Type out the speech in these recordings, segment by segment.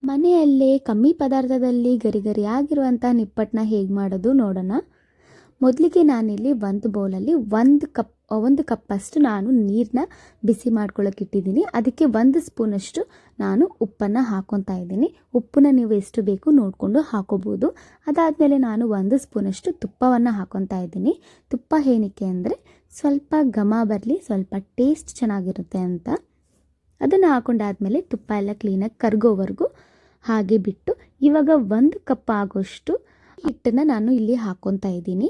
ಮನೆಯಲ್ಲೇ ಕಮ್ಮಿ ಪದಾರ್ಥದಲ್ಲಿ ಗರಿ ಗರಿಯಾಗಿರುವಂಥ ನಿಪ್ಪಟ್ಟನ್ನ ಹೇಗೆ ಮಾಡೋದು ನೋಡೋಣ. ಮೊದಲಿಗೆ ನಾನಿಲ್ಲಿ ಒಂದು ಬೌಲಲ್ಲಿ ಒಂದು ಕಪ್ಪಷ್ಟು ನಾನು ನೀರನ್ನ ಬಿಸಿ ಮಾಡ್ಕೊಳ್ಳೋಕೆ ಇಟ್ಟಿದ್ದೀನಿ. ಅದಕ್ಕೆ 1 ಸ್ಪೂನಷ್ಟು ನಾನು ಉಪ್ಪನ್ನು ಹಾಕ್ಕೊತಾ ಇದ್ದೀನಿ. ಉಪ್ಪನ್ನ ನೀವು ಎಷ್ಟು ಬೇಕು ನೋಡಿಕೊಂಡು ಹಾಕೋಬೋದು. ಅದಾದಮೇಲೆ ನಾನು 1 ಸ್ಪೂನಷ್ಟು ತುಪ್ಪವನ್ನು ಹಾಕ್ಕೊತಾ ಇದ್ದೀನಿ. ತುಪ್ಪ ಏನಕ್ಕೆ ಅಂದರೆ ಸ್ವಲ್ಪ ಘಮ ಬರಲಿ, ಸ್ವಲ್ಪ ಟೇಸ್ಟ್ ಚೆನ್ನಾಗಿರುತ್ತೆ ಅಂತ. ಅದನ್ನು ಹಾಕೊಂಡಾದ್ಮೇಲೆ ತುಪ್ಪ ಎಲ್ಲ ಕ್ಲೀನಾಗಿ ಕರಗೋವರೆಗೂ ಹಾಗೆ ಬಿಟ್ಟು, ಇವಾಗ 1 ಕಪ್ ಆಗೋಷ್ಟು ಹಿಟ್ಟನ್ನು ನಾನು ಇಲ್ಲಿ ಹಾಕ್ಕೊತಾ ಇದ್ದೀನಿ.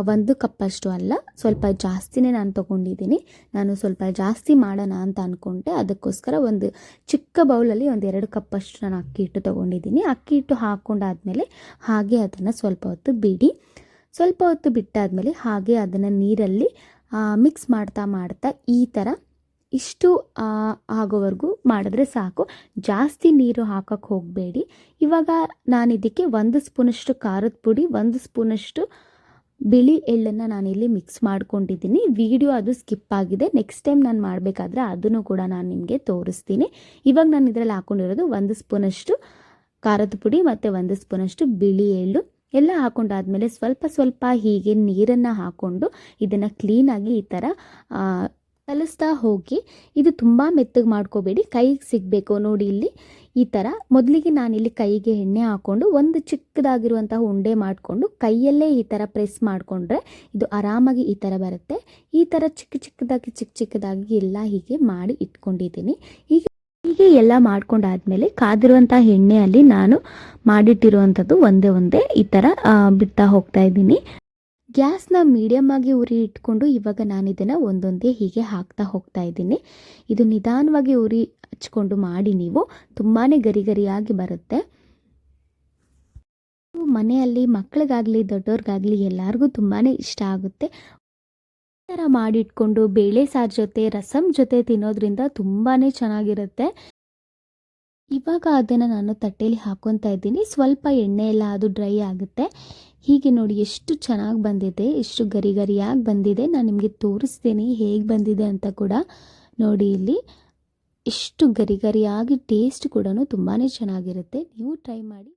1 ಕಪ್ಪಷ್ಟು ಅಲ್ಲ, ಸ್ವಲ್ಪ ಜಾಸ್ತಿನೇ ನಾನು ತೊಗೊಂಡಿದ್ದೀನಿ. ನಾನು ಸ್ವಲ್ಪ ಜಾಸ್ತಿ ಮಾಡೋಣ ಅಂತ ಅಂದ್ಕೊಂಡೆ. ಅದಕ್ಕೋಸ್ಕರ ಒಂದು ಚಿಕ್ಕ ಬೌಲಲ್ಲಿ 2 ಕಪ್ಪಷ್ಟು ನಾನು ಅಕ್ಕಿ ಹಿಟ್ಟು ತೊಗೊಂಡಿದ್ದೀನಿ. ಅಕ್ಕಿ ಹಿಟ್ಟು ಹಾಕ್ಕೊಂಡಾದ್ಮೇಲೆ ಹಾಗೆ ಅದನ್ನು ಸ್ವಲ್ಪ ಹೊತ್ತು ಬಿಡಿ. ಸ್ವಲ್ಪ ಹೊತ್ತು ಬಿಟ್ಟಾದಮೇಲೆ ಹಾಗೆ ಅದನ್ನು ನೀರಲ್ಲಿ ಮಿಕ್ಸ್ ಮಾಡ್ತಾ ಈ ಥರ ಇಷ್ಟು ಆಗೋವರೆಗೂ ಮಾಡಿದ್ರೆ ಸಾಕು. ಜಾಸ್ತಿ ನೀರು ಹಾಕಕ್ಕೆ ಹೋಗಬೇಡಿ. ಇವಾಗ ನಾನು ಇದಕ್ಕೆ 1 ಸ್ಪೂನಷ್ಟು ಖಾರದ ಪುಡಿ, 1 ಸ್ಪೂನಷ್ಟು ಬಿಳಿ ಎಳ್ಳನ್ನು ನಾನಿಲ್ಲಿ ಮಿಕ್ಸ್ ಮಾಡ್ಕೊಂಡಿದ್ದೀನಿ. ವಿಡಿಯೋ ಅದು ಸ್ಕಿಪ್ ಆಗಿದೆ. ನೆಕ್ಸ್ಟ್ ಟೈಮ್ ನಾನು ಮಾಡಬೇಕಾದ್ರೆ ಅದನ್ನು ಕೂಡ ನಾನು ನಿಮಗೆ ತೋರಿಸ್ತೀನಿ. ಇವಾಗ ನಾನು ಇದರಲ್ಲಿ ಹಾಕ್ಕೊಂಡಿರೋದು 1 ಸ್ಪೂನಷ್ಟು ಖಾರದ ಪುಡಿ ಮತ್ತು 1 ಸ್ಪೂನಷ್ಟು ಬಿಳಿ ಎಳ್ಳು ಎಲ್ಲ ಹಾಕೊಂಡಾದ್ಮೇಲೆ ಸ್ವಲ್ಪ ಹೀಗೆ ನೀರನ್ನು ಹಾಕ್ಕೊಂಡು ಇದನ್ನು ಕ್ಲೀನಾಗಿ ಈ ಥರ ಕಲಿಸ್ತಾ ಹೋಗಿ. ಇದು ತುಂಬ ಮೆತ್ತಗೆ ಮಾಡ್ಕೋಬೇಡಿ, ಕೈಗೆ ಸಿಗಬೇಕು ನೋಡಿ. ಇಲ್ಲಿ ಈ ಥರ ಮೊದಲಿಗೆ ನಾನಿಲ್ಲಿ ಕೈಗೆ ಎಣ್ಣೆ ಹಾಕ್ಕೊಂಡು ಒಂದು ಚಿಕ್ಕದಾಗಿರುವಂತಹ ಉಂಡೆ ಮಾಡಿಕೊಂಡು ಕೈಯಲ್ಲೇ ಈ ಥರ ಪ್ರೆಸ್ ಮಾಡಿಕೊಂಡ್ರೆ ಇದು ಆರಾಮಾಗಿ ಈ ಥರ ಬರುತ್ತೆ. ಈ ಥರ ಚಿಕ್ಕದಾಗಿ ಎಲ್ಲ ಹೀಗೆ ಮಾಡಿ ಇಟ್ಕೊಂಡಿದ್ದೀನಿ. ಹೀಗೆ ಎಲ್ಲ ಮಾಡ್ಕೊಂಡಾದ್ಮೇಲೆ ಕಾದಿರುವಂಥ ಎಣ್ಣೆಯಲ್ಲಿ ನಾನು ಮಾಡಿಟ್ಟಿರುವಂಥದ್ದು ಒಂದೇ ಈ ಥರ ಬಿಡ್ತಾ ಹೋಗ್ತಾ ಇದ್ದೀನಿ. ಗ್ಯಾಸ್ನ ಮೀಡಿಯಮ್ ಆಗಿ ಉರಿ ಇಟ್ಕೊಂಡು ಇವಾಗ ನಾನು ಇದನ್ನು ಒಂದೊಂದೇ ಹೀಗೆ ಹಾಕ್ತಾ ಹೋಗ್ತಾ ಇದ್ದೀನಿ. ಇದು ನಿಧಾನವಾಗಿ ಉರಿ ಹಚ್ಕೊಂಡು ಮಾಡಿ, ನೀವು ತುಂಬಾ ಗರಿಯಾಗಿ ಬರುತ್ತೆ. ಮನೆಯಲ್ಲಿ ಮಕ್ಕಳಿಗಾಗಲಿ ದೊಡ್ಡವ್ರಿಗಾಗಲಿ ಎಲ್ಲರಿಗೂ ತುಂಬಾ ಇಷ್ಟ ಆಗುತ್ತೆ. ಈ ಥರ ಮಾಡಿಟ್ಕೊಂಡು ಬೇಳೆ ಸಾರು ಜೊತೆ ರಸಮ್ ಜೊತೆ ತಿನ್ನೋದ್ರಿಂದ ತುಂಬಾ ಚೆನ್ನಾಗಿರುತ್ತೆ. ಇವಾಗ ಅದನ್ನು ನಾನು ತಟ್ಟೆಯಲ್ಲಿ ಹಾಕ್ಕೊತಾ ಇದ್ದೀನಿ. ಸ್ವಲ್ಪ ಎಣ್ಣೆ ಎಲ್ಲ ಅದು ಡ್ರೈ ಆಗುತ್ತೆ. ಹೀಗೆ ನೋಡಿ ಎಷ್ಟು ಚೆನ್ನಾಗಿ ಬಂದಿದೆ, ಎಷ್ಟು ಗರಿಯಾಗಿ ಬಂದಿದೆ. ನಾನು ನಿಮಗೆ ತೋರಿಸ್ತೀನಿ ಹೇಗೆ ಬಂದಿದೆ ಅಂತ ಕೂಡ. ನೋಡಿ ಇಲ್ಲಿ ಎಷ್ಟು ಗರಿಯಾಗಿ, ಟೇಸ್ಟ್ ಕೂಡ ತುಂಬಾ ಚೆನ್ನಾಗಿರುತ್ತೆ. ನೀವು ಟ್ರೈ ಮಾಡಿ.